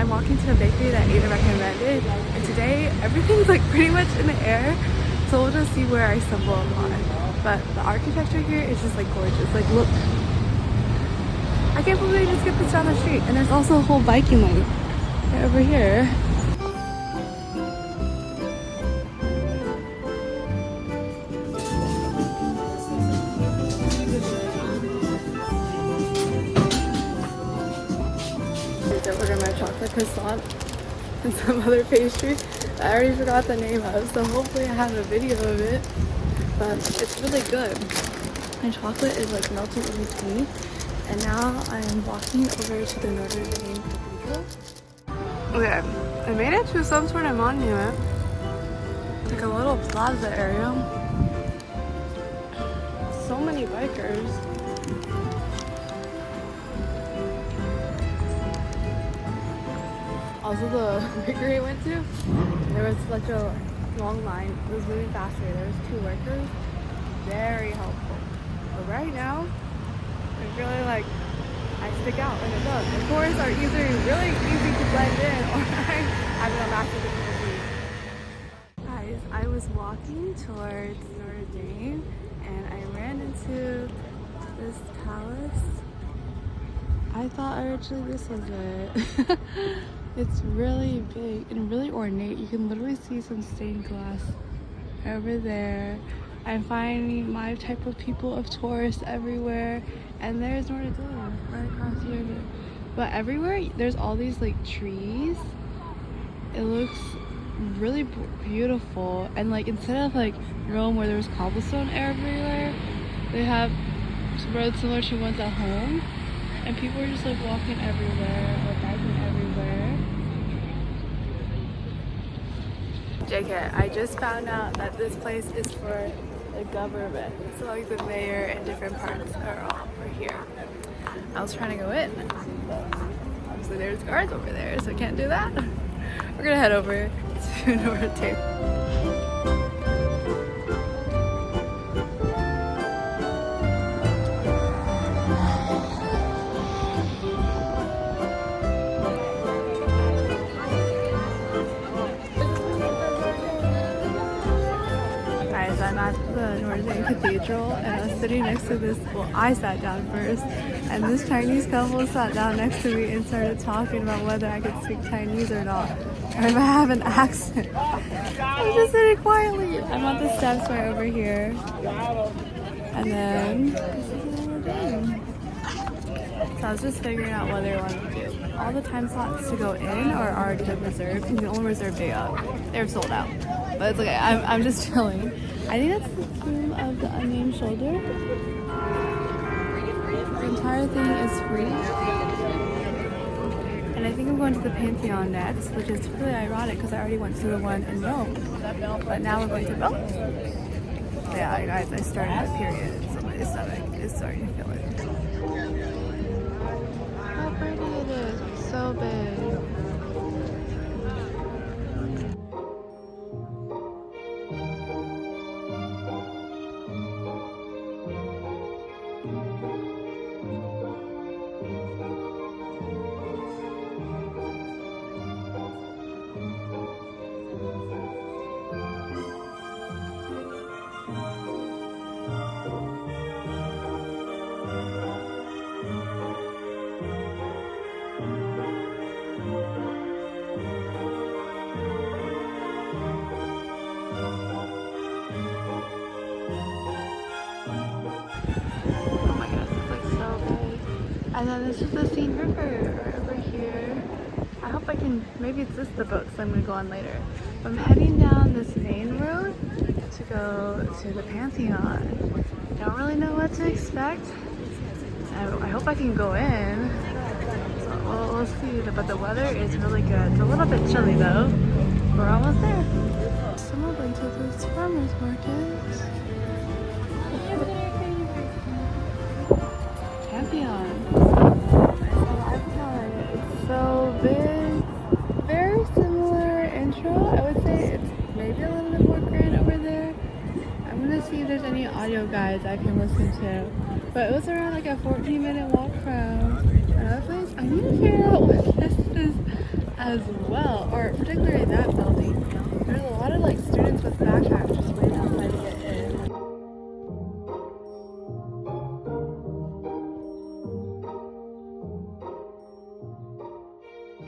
I'm walking to a bakery that Ada recommended, and today everything's like pretty much in the air, so we'll just see where I stumble upon. But the architecture here is just like gorgeous. Like look, I can't believe I just get this down the street, and there's also a whole biking lane right over here. Don't order my chocolate croissant and some other pastry that I already forgot the name of, so hopefully I have a video of it. But it's really good. And chocolate is like melting in between. And now I am walking over to the Notre Dame Cathedral. Okay, I made it to some sort of monument. It's like a little plaza area. So many bikers. Also, the bakery I went to, there was such a long line. It was moving faster. There was 2 workers. Very helpful. But right now, I feel like I stick out in the dog. The tourists are either really easy to blend in or I'm a massive difficulty. Guys, I was walking towards Notre Dame and I ran into this palace. I thought originally this was it. It's really big and really ornate. You can literally see some stained glass over there. I'm finding my type of people of tourists everywhere. And there's Notre Dame right across here. But everywhere, there's all these like trees. It looks really beautiful. And like instead of like Rome where there was cobblestone everywhere, they have roads similar to ones at home. And people are just like walking everywhere or biking everywhere. JK, I just found out that this place is for the government. So like the mayor and different parts are all over here. I was trying to go in, but obviously there's guards over there, so I can't do that. We're gonna head over to Notre Dame. I'm at the Notre Dame Cathedral and I was sitting next to this, well I sat down first, and this Chinese couple sat down next to me and started talking about whether I could speak Chinese or not, or if I have an accent. I'm just sitting quietly. I'm at the steps right over here. And then, this is Notre Dame. So I was just figuring out what they wanted to do. All the time slots to go in are already reserved. You can only reserve day up. They're sold out. But it's okay, I'm just chilling. I think that's the tomb of the unnamed shoulder. The entire thing is free. And I think I'm going to the Pantheon next, which is really ironic because I already went to the one in Rome. But now we're going to Rome. Yeah, guys, I started my period, so my stomach is starting to feel it. How pretty it is. It's so big. And then this is the Seine River right over here. I hope I can, maybe it's the boat, so I'm gonna go on later. But I'm heading down this main road to go to the Pantheon. Don't really know what to expect. I hope I can go in. So we'll see, but the weather is really good. It's a little bit chilly though. We're almost there. Some of them to this farmer's market. Pantheon. It's so big. Very similar intro. I would say it's maybe a little bit more grand over there. I'm gonna see if there's any audio guides I can listen to. But it was around like a 14-minute walk from another place. I need to figure out what this is as well, or particularly that building. There's a lot of like students with backpacks just waiting outside to get in.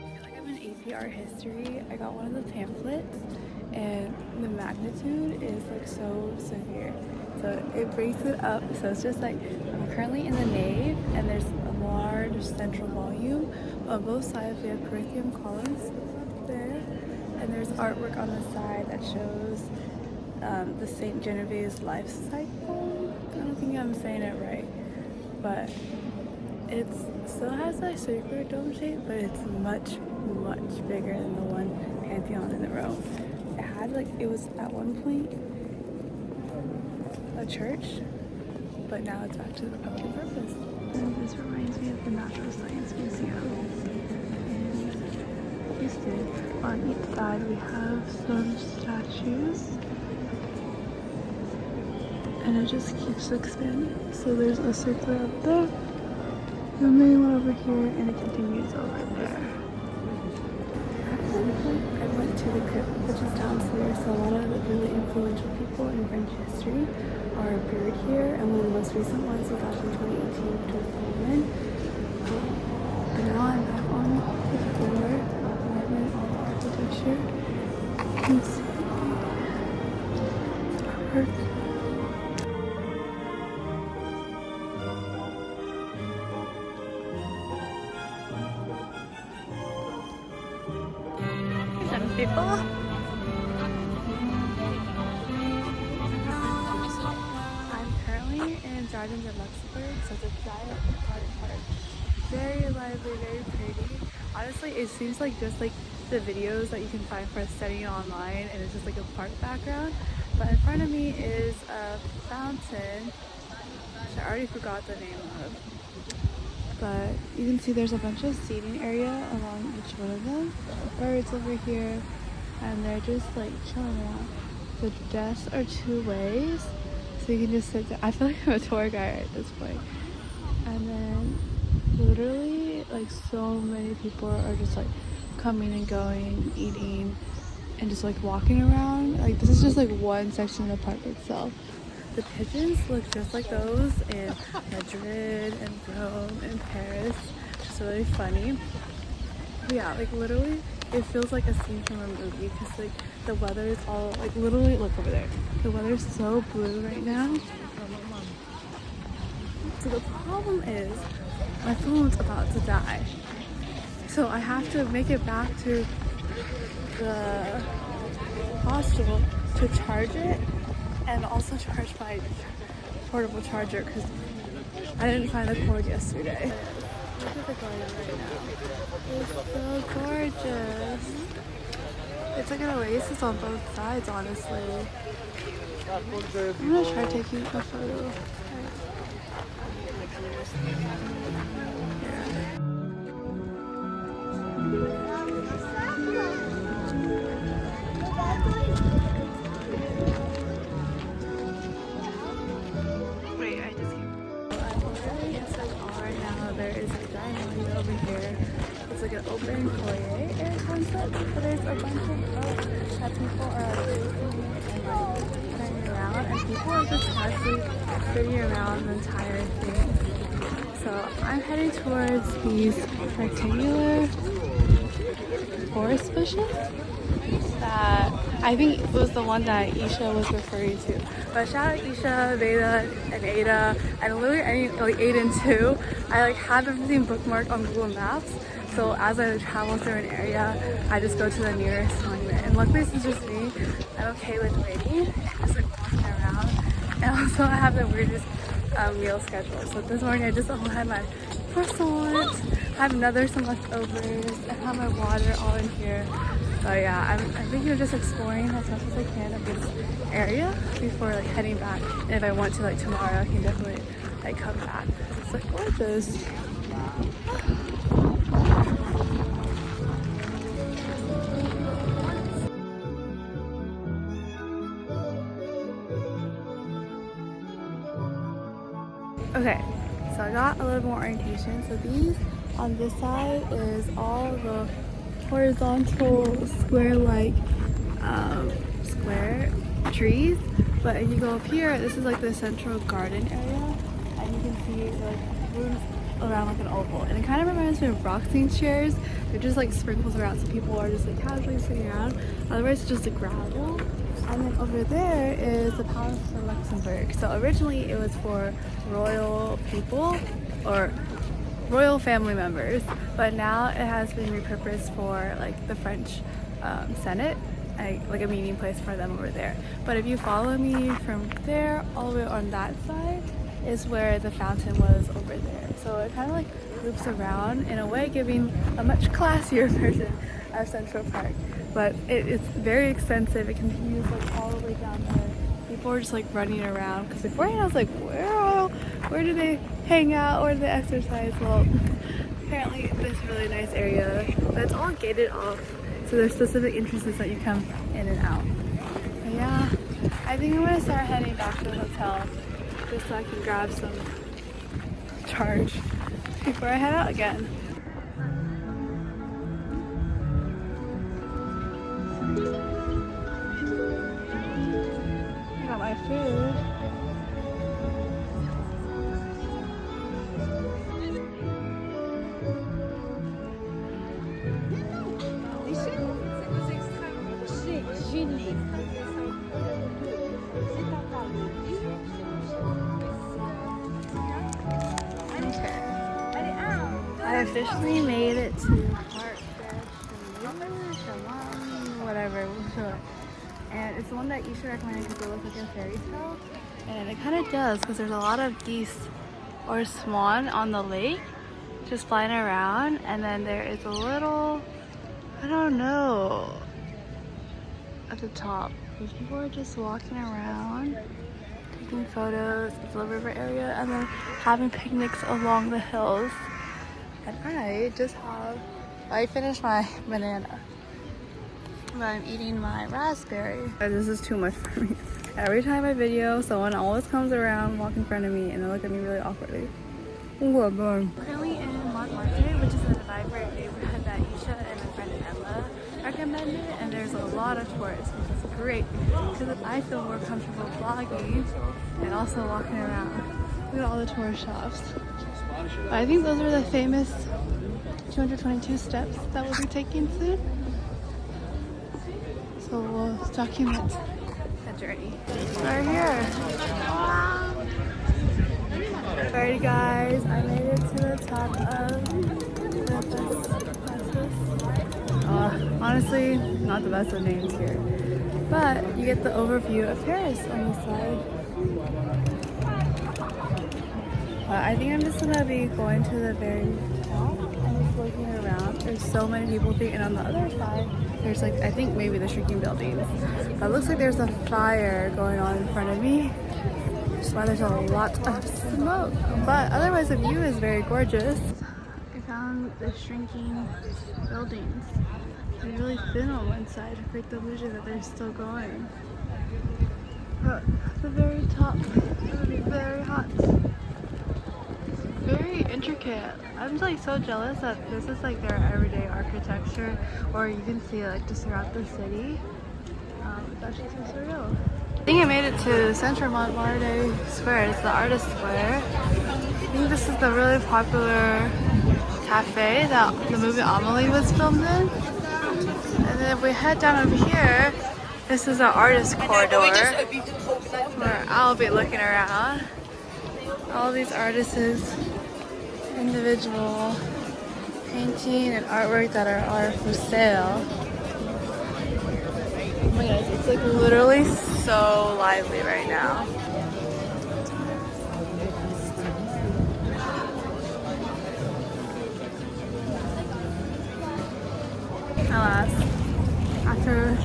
I feel like I'm in AP art history. I got one of the pamphlets and the magnitude is like so severe. So it breaks it up. So it's just like I'm currently in the nave and there's a large central volume. On both sides we have Corinthian columns there. And there's artwork on the side that shows the St. Genevieve's life cycle. I don't think I'm saying it right. But it still has a circular dome shape, but it's much, much bigger than the one Pantheon in the Rome. It was at one point a church, but now it's back to the public purpose. And this reminds me of the Natural Science Museum in Houston. On each side we have some statues, and it just keeps expanding. So there's a circle up there, the main one over here, and it continues over there. I went to the crypt, which is downstairs, so a lot of the really influential people in French history are buried here, and one of the most recent ones was actually 2018, which was a woman. But now I'm back on the floor, loving all the architecture. You can see artwork. People. I'm currently in Jardins at Luxembourg, so it's a giant park. Very lively, very pretty. Honestly, it seems like just like the videos that you can find for studying online, and it's just like a park background. But in front of me is a fountain, which I already forgot the name of. But you can see there's a bunch of seating area along each one of them. Birds over here, and they're just like chilling out. The desks are two ways, so you can just sit down. I feel like I'm a tour guide at this point. And then literally like so many people are just like coming and going, eating, and just like walking around. Like this is just like one section of the park itself. The pigeons look just like those in Madrid and Rome and Paris, which is really funny. But yeah, like literally, it feels like a scene from a movie because like the weather is all like literally look over there. The weather is so blue right now. So the problem is my phone's about to die. So I have to make it back to the hostel to charge it. And also charge my portable charger because I didn't find the cord yesterday. Look at the garden right now. It's so gorgeous. It's like an oasis on both sides, honestly. I'm gonna try taking a photo. Like an open foyer air concept, but there's a bunch of folks that people are facing and like turning around, and people are just casually sitting around the entire thing. So I'm heading towards these rectangular forest bushes that I think was the one that Isha was referring to. But shout out Isha, Veda, and Ada, and literally any like Aiden too. I like have everything bookmarked on Google Maps. So as I travel through an area, I just go to the nearest monument. And luckily, since it's just me, I'm okay with waiting and just like walking around. And also, I have the weirdest meal schedule. So this morning, I just had my croissant, I have some leftovers, I have my water all in here. So yeah, I'm thinking of just exploring as much as I can of this area before like heading back. And if I want to like tomorrow, I can definitely like come back. It's like gorgeous. Okay, so I got a little more orientation. So these on this side is all the horizontal square trees. But if you go up here, this is like the central garden area, and you can see like rooms around like an oval, and it kind of reminds me of boxing chairs. They're just like sprinkles around, so people are just like casually sitting around. Otherwise, it's just a gravel. And then over there is the Palace for Luxembourg. So originally it was for royal people or royal family members, but now it has been repurposed for like the French Senate, like a meeting place for them over there. But if you follow me from there all the way on that side is where the fountain was over there. So it kind of like loops around in a way, giving a much classier version of Central Park. But it's very extensive. It continues like all the way down there. People are just like running around, because beforehand I was like, where do they hang out, where do they exercise? Well, apparently this really nice area, but it's all gated off, so there's specific entrances that you come in and out. But yeah, I think I'm gonna start heading back to the hotel just so I can grab some charge before I head out again. I got my food. I officially made it to Parc des Chamois, whatever, and it's the one that you should recommend because it looks like a fairy tale, and it kind of does, because there's a lot of geese or swan on the lake just flying around, and then there is a little, I don't know, at the top, people are just walking around taking photos of the river area and then having picnics along the hills. And I finished my banana, but I'm eating my raspberry. This is too much for me. Every time I video, someone always comes around, walk in front of me, and they look at me really awkwardly. Oh my god. Currently in Montmartre, which is a vibrant neighborhood that Isha and my friend Ella recommended, and there's a lot of tourists, which is great because I feel more comfortable vlogging and also walking around. Look at all the tourist shops. I think those are the famous 222 steps that we'll be taking soon. So we'll document the journey. We're here. Alrighty guys, I made it to the top of honestly, not the best of names here. But you get the overview of Paris on the side. I think I'm just gonna be going to the very top and just looking around. There's so many people and on the other side, there's like, I think maybe the shrinking buildings. But it looks like there's a fire going on in front of me, which is why there's a lot of smoke. But otherwise the view is very gorgeous. I found the shrinking buildings. They're really thin on one side to create the illusion that they're still going. But at the very top, it'll be very hot. Very intricate. I'm like so jealous that this is like their everyday architecture, or you can see it like just throughout the city. It's actually so surreal. I think I made it to Central Montmartre Square. It's the artist square. I think this is the really popular cafe that the movie Amelie was filmed in. And then if we head down over here, this is the artist corridor where I'll be looking around. All these artists' individual painting and artwork that are for sale. Oh my gosh, it's like literally so lively right now. Alas, after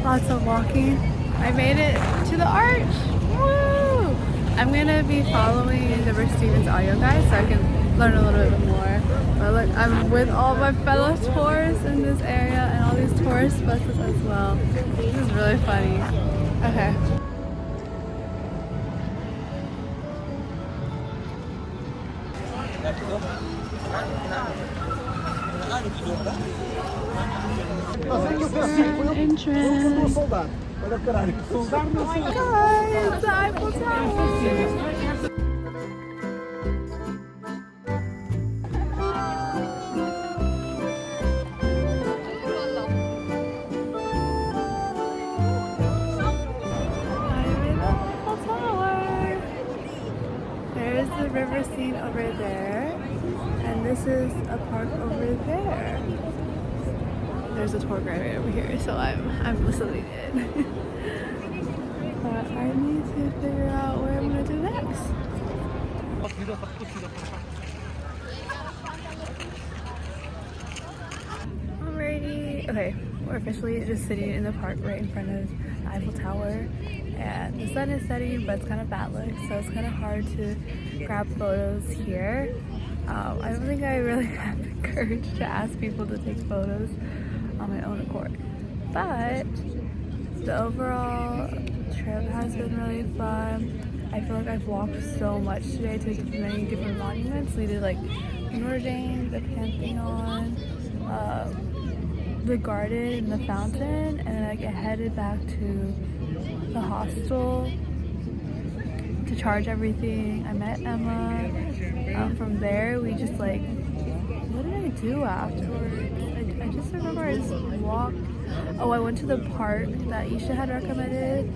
lots of walking, I made it to the arch. Woo! I'm gonna be following the Rick Stevens audio guide so I can learn a little bit more. But look, I'm with all my fellow tourists in this area and all these tourist buses as well. This is really funny. Okay. Entrance. Oh my god, the Eiffel Tower. There's the river scene over there, and this is a park over there. There's a tour guide right over here, so I'm listening in. But I need to figure out where I'm gonna do next. Alrighty, okay, we're officially just sitting in the park right in front of the Eiffel Tower, and the sun is setting, but it's kind of bad light, so it's kind of hard to grab photos here. I don't think I really have the courage to ask people to take photos on my own accord, but the overall trip has been really fun. I feel like I've walked so much today to many different monuments. We did like Notre Dame, the Pantheon, the garden and the fountain, and then I get headed back to the hostel to charge everything. I met Emma. From there we just like, what did I do afterwards? I just remember I just walked. Oh, I went to the park that Isha had recommended,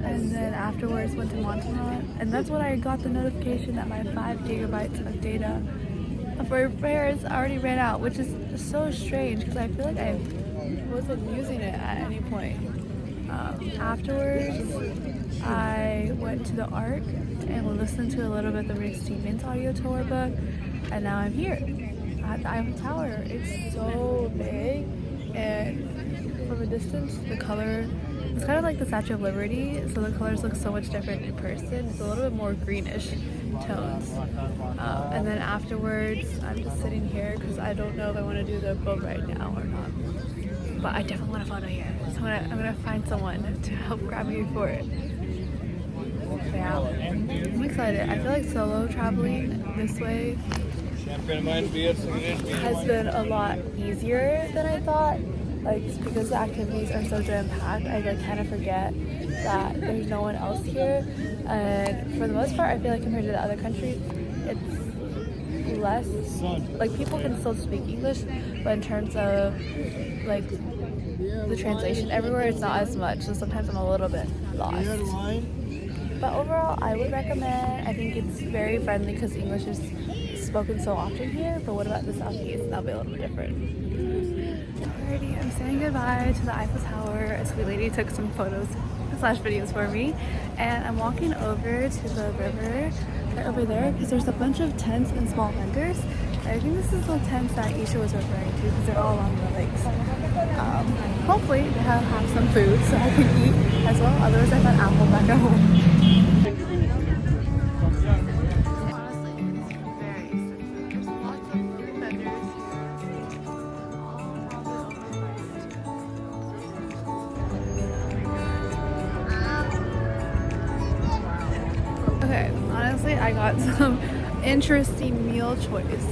and then afterwards went to Montemont, and that's when I got the notification that my 5 gigabytes of data for prayers already ran out, which is so strange because I feel like I wasn't using it at any point. Afterwards, I went to the Ark and listened to a little bit of the Rick Stevens audio tour book, and now I'm here at the Eiffel Tower. It's so big, and from a distance, the color, it's kind of like the Statue of Liberty, so the colors look so much different in person. It's a little bit more greenish tones. And then afterwards, I'm just sitting here because I don't know if I want to do the boat right now or not. But I definitely want a photo here, so I'm gonna find someone to help grab me for it. Yeah, I'm excited. I feel like solo traveling this way has been a lot easier than I thought. Like, just because the activities are so jam-packed, I like kind of forget that there's no one else here. And for the most part, I feel like compared to the other countries, it's less, like people can still speak English, but in terms of like the translation everywhere, it's not as much. So sometimes I'm a little bit lost. But overall, I would recommend. I think it's very friendly because English is spoken so often here. But what about the Southeast? That'll be a little bit different. Alrighty, I'm saying goodbye to the Eiffel Tower. A sweet lady took some photos / videos for me, and I'm walking over to the river right over there because there's a bunch of tents and small vendors. I think this is the tents that Isha was referring to because they're all along the lakes. Hopefully they have some food so I can eat as well. Otherwise I found apple back at home. Okay, honestly, I got some interesting meal choice.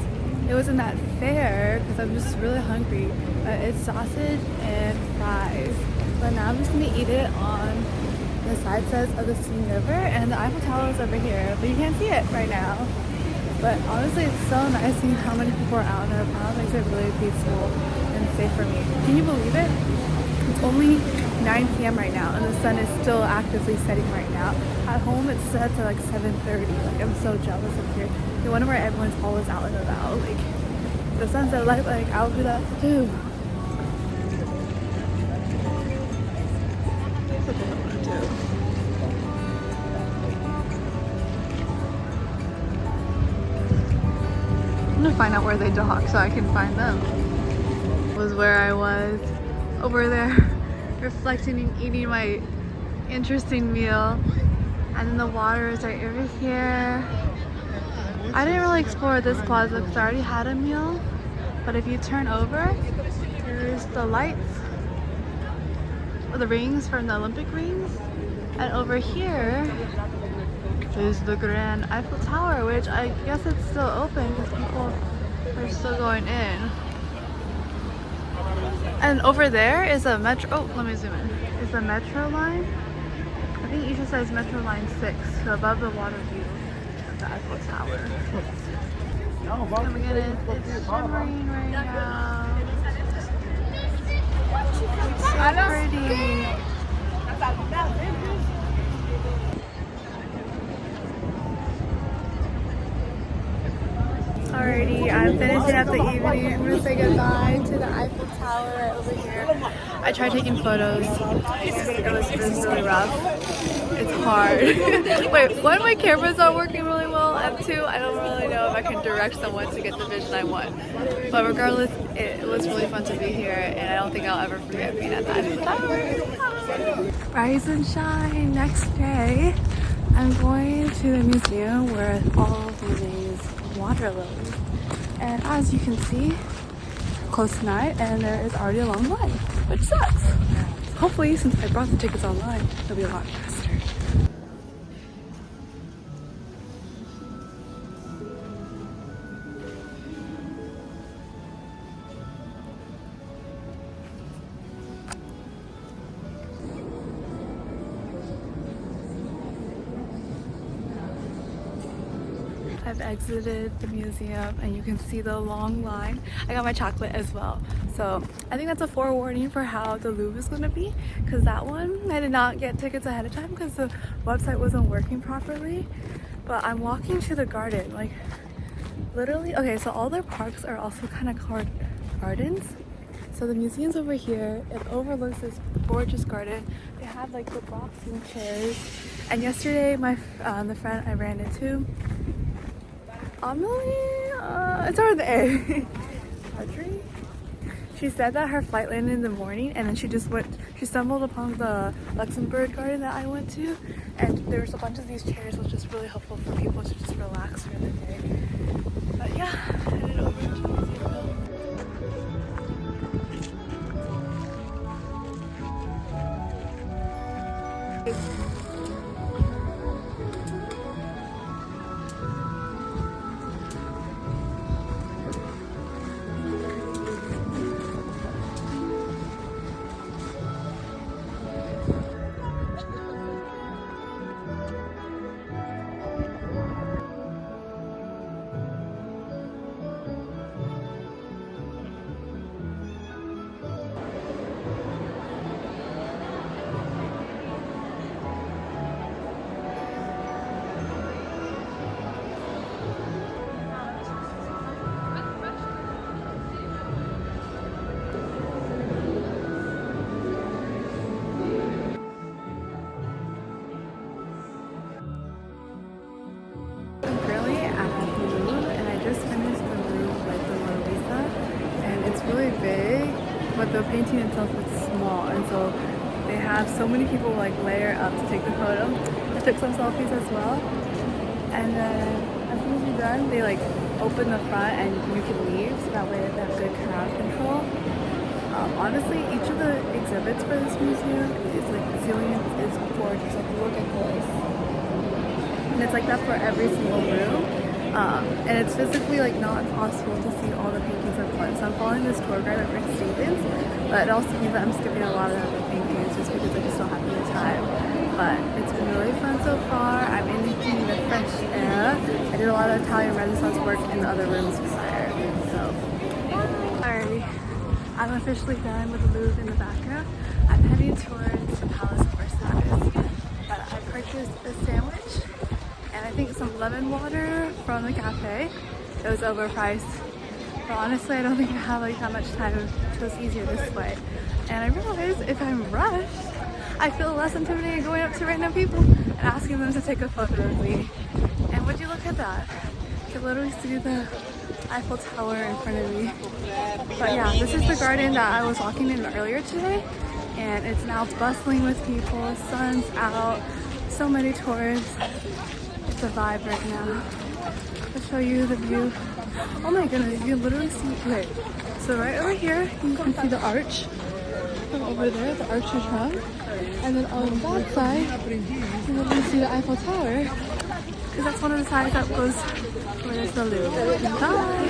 It wasn't that fair because I'm just really hungry. It's sausage and fries. But now I'm just gonna eat it on the side sets of the Seine River, and the Eiffel Tower is over here, but you can't see it right now. But honestly, it's so nice seeing how many people are out and about. It makes it really peaceful and safe for me. Can you believe it? It's only 9 p.m. right now, and the sun is still actively setting right now. At home, it sets at like 7:30. Like, I'm so jealous of here. You wonder where everyone's always out and about. Like, the sunset light, like, I'll do that too. That's what I want to do. I'm gonna find out where they dock so I can find them. Was where I was over there reflecting and eating my interesting meal, and then the water is right over here. I didn't really explore this plaza because I already had a meal, but if you turn over, there's the lights, or the rings from the Olympic rings, and over here is the Grand Eiffel Tower, which I guess it's still open because people are still going in. And over there is a metro. Oh, let me zoom in. Is the metro line? I think it just says Metro Line 6, so above the water view of the Eiffel Tower. Oh my goodness, it's shimmering right now. So pretty. Alrighty, I'm finishing up the evening. I'm gonna say goodbye to the Eiffel Tower right over here. I tried taking photos. It was really rough. It's hard. Wait, one, my camera's not working really well, and two, I don't really know if I can direct someone to get the vision I want. But regardless, it was really fun to be here, and I don't think I'll ever forget being at the Eiffel Tower. Rise and shine. Next day, I'm going to the museum where all of Monet's water lilies. And as you can see, close tonight, and there is already a long line, which sucks. Hopefully, since I brought the tickets online, it'll be a lot faster. I've exited the museum and you can see the long line. I got my chocolate as well. So I think that's a forewarning for how the Louvre is going to be, because that one I did not get tickets ahead of time because the website wasn't working properly. But I'm walking to the garden, like literally. Okay, so all their parks are also kind of called gardens. So the museum's over here. It overlooks this gorgeous garden. They have like the boxing chairs. And yesterday, the friend I ran into, Amelie, it's over there. Audrey? She said that her flight landed in the morning, and then she stumbled upon the Luxembourg garden that I went to, and there's a bunch of these chairs, which is really helpful for people to just relax for the day. But yeah, headed over to the museum. But the painting itself is small, and so they have so many people like layer up to take the photo. I took some selfies as well, and then as soon as you're done, they like open the front and you can leave, so that way they have good crowd control. Honestly, each of the exhibits for this museum is like the ceiling is gorgeous. Like look at this, and it's like that for every single room. And it's physically like not possible to see all the paintings at once. So I'm following this tour guide at Rick Stevens, but it also means that I'm skipping a lot of the paintings just because I just don't have the time. But it's been really fun so far. I'm enjoying the fresh air. I did a lot of Italian Renaissance work in the other rooms prior. So, alrighty, I'm officially done with the Louvre in the background. I'm heading towards the Palace of Versailles, but I purchased a sandwich and I think some lemon water from the cafe. It was overpriced, but honestly I don't think I have like that much time, so it's easier this way. And I realized if I'm rushed, I feel less intimidated going up to random people and asking them to take a photo of me. And would you look at that? You can literally see the Eiffel Tower in front of me. But yeah, this is the garden that I was walking in earlier today, and it's now bustling with people. The sun's out, so many tourists. It's a vibe right now. I'll show you the view. Oh my goodness, you can literally see, okay, so right over here, you can see the arch. Over there, the Arc de Triomphe. And then on that side, you can see the Eiffel Tower. Because that's one of the sides that goes where there's the Louvre. Bye!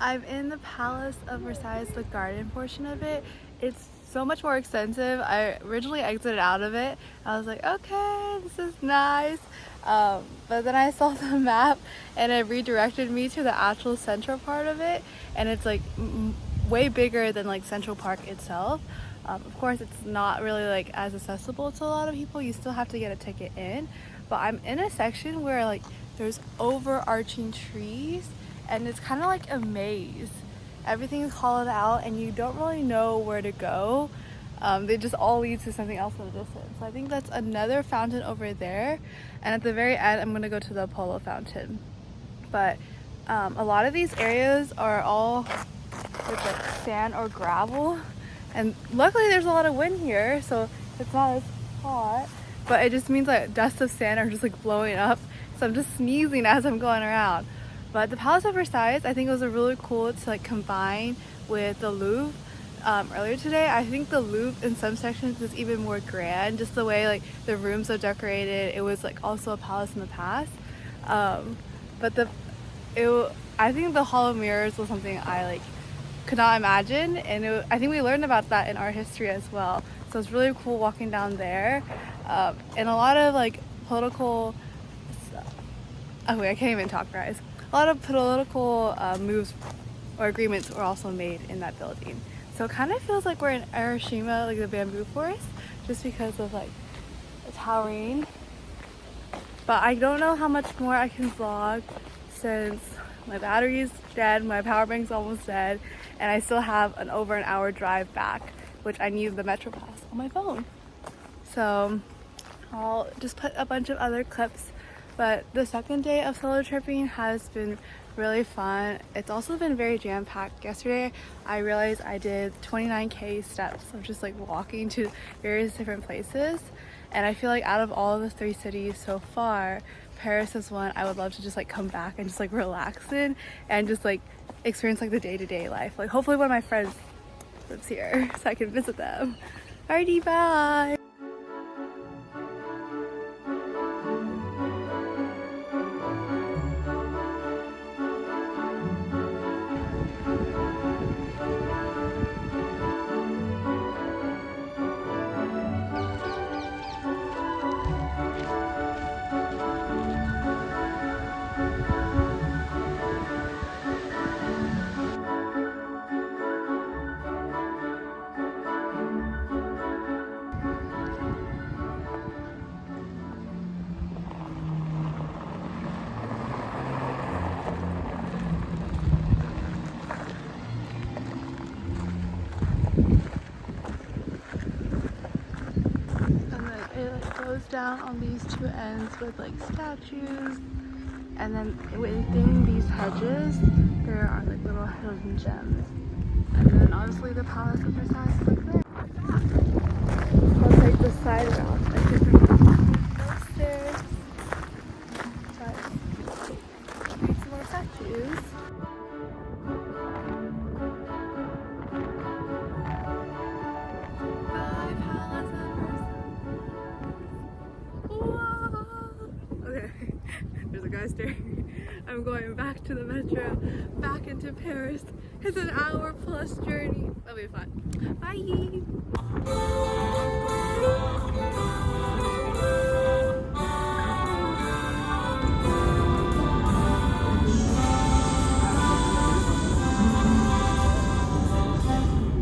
I'm in the Palace of Versailles, the garden portion of it. It's so much more extensive. I originally exited out of it. I was like, okay, this is nice. But then I saw the map and it redirected me to the actual central part of it. And it's like way bigger than like Central Park itself. Of course, it's not really like as accessible to a lot of people. You still have to get a ticket in. But I'm in a section where like there's overarching trees and it's kind of like a maze. Everything is hollowed out and you don't really know where to go. They just all lead to something else in the distance. So I think that's another fountain over there. And at the very end, I'm gonna go to the Apollo fountain. But a lot of these areas are all with like sand or gravel. And luckily there's a lot of wind here, so it's not as hot. But it just means like dust of sand are just like blowing up. So I'm just sneezing as I'm going around. But the Palace of Versailles, I think it was a really cool to like combine with the Louvre. Earlier today, I think the Louvre in some sections is even more grand, just the way like the rooms are decorated. It was like also a palace in the past. But I think the Hall of Mirrors was something I like could not imagine, and I think we learned about that in art history as well. So it's really cool walking down there, and a lot of like political. Oh wait, I can't even talk, guys. A lot of political moves or agreements were also made in that building. So it kind of feels like we're in Hiroshima, like the bamboo forest, just because of like the towering. But I don't know how much more I can vlog since my battery's dead, my power bank's almost dead, and I still have over an hour drive back, which I need the Metro Pass on my phone. So I'll just put a bunch of other clips. But the second day of solo tripping has been really fun. It's also been very jam-packed. Yesterday I realized I did 29k steps of just like walking to various different places, and I feel like out of all of the 3 cities so far, Paris is one I would love to just like come back and just like relax in and just like experience like the day-to-day life. Like hopefully one of my friends lives here so I can visit them. Alrighty, bye! Goes down on these 2 ends with like statues, and then within these hedges there are like little hidden gems, and then obviously the Palace of Versailles is like there. I'll take the side route a different stairs, but need some more statues. There's a guy staring. I'm going back to the metro, back into Paris. It's an hour plus journey. That'll be fun. Bye!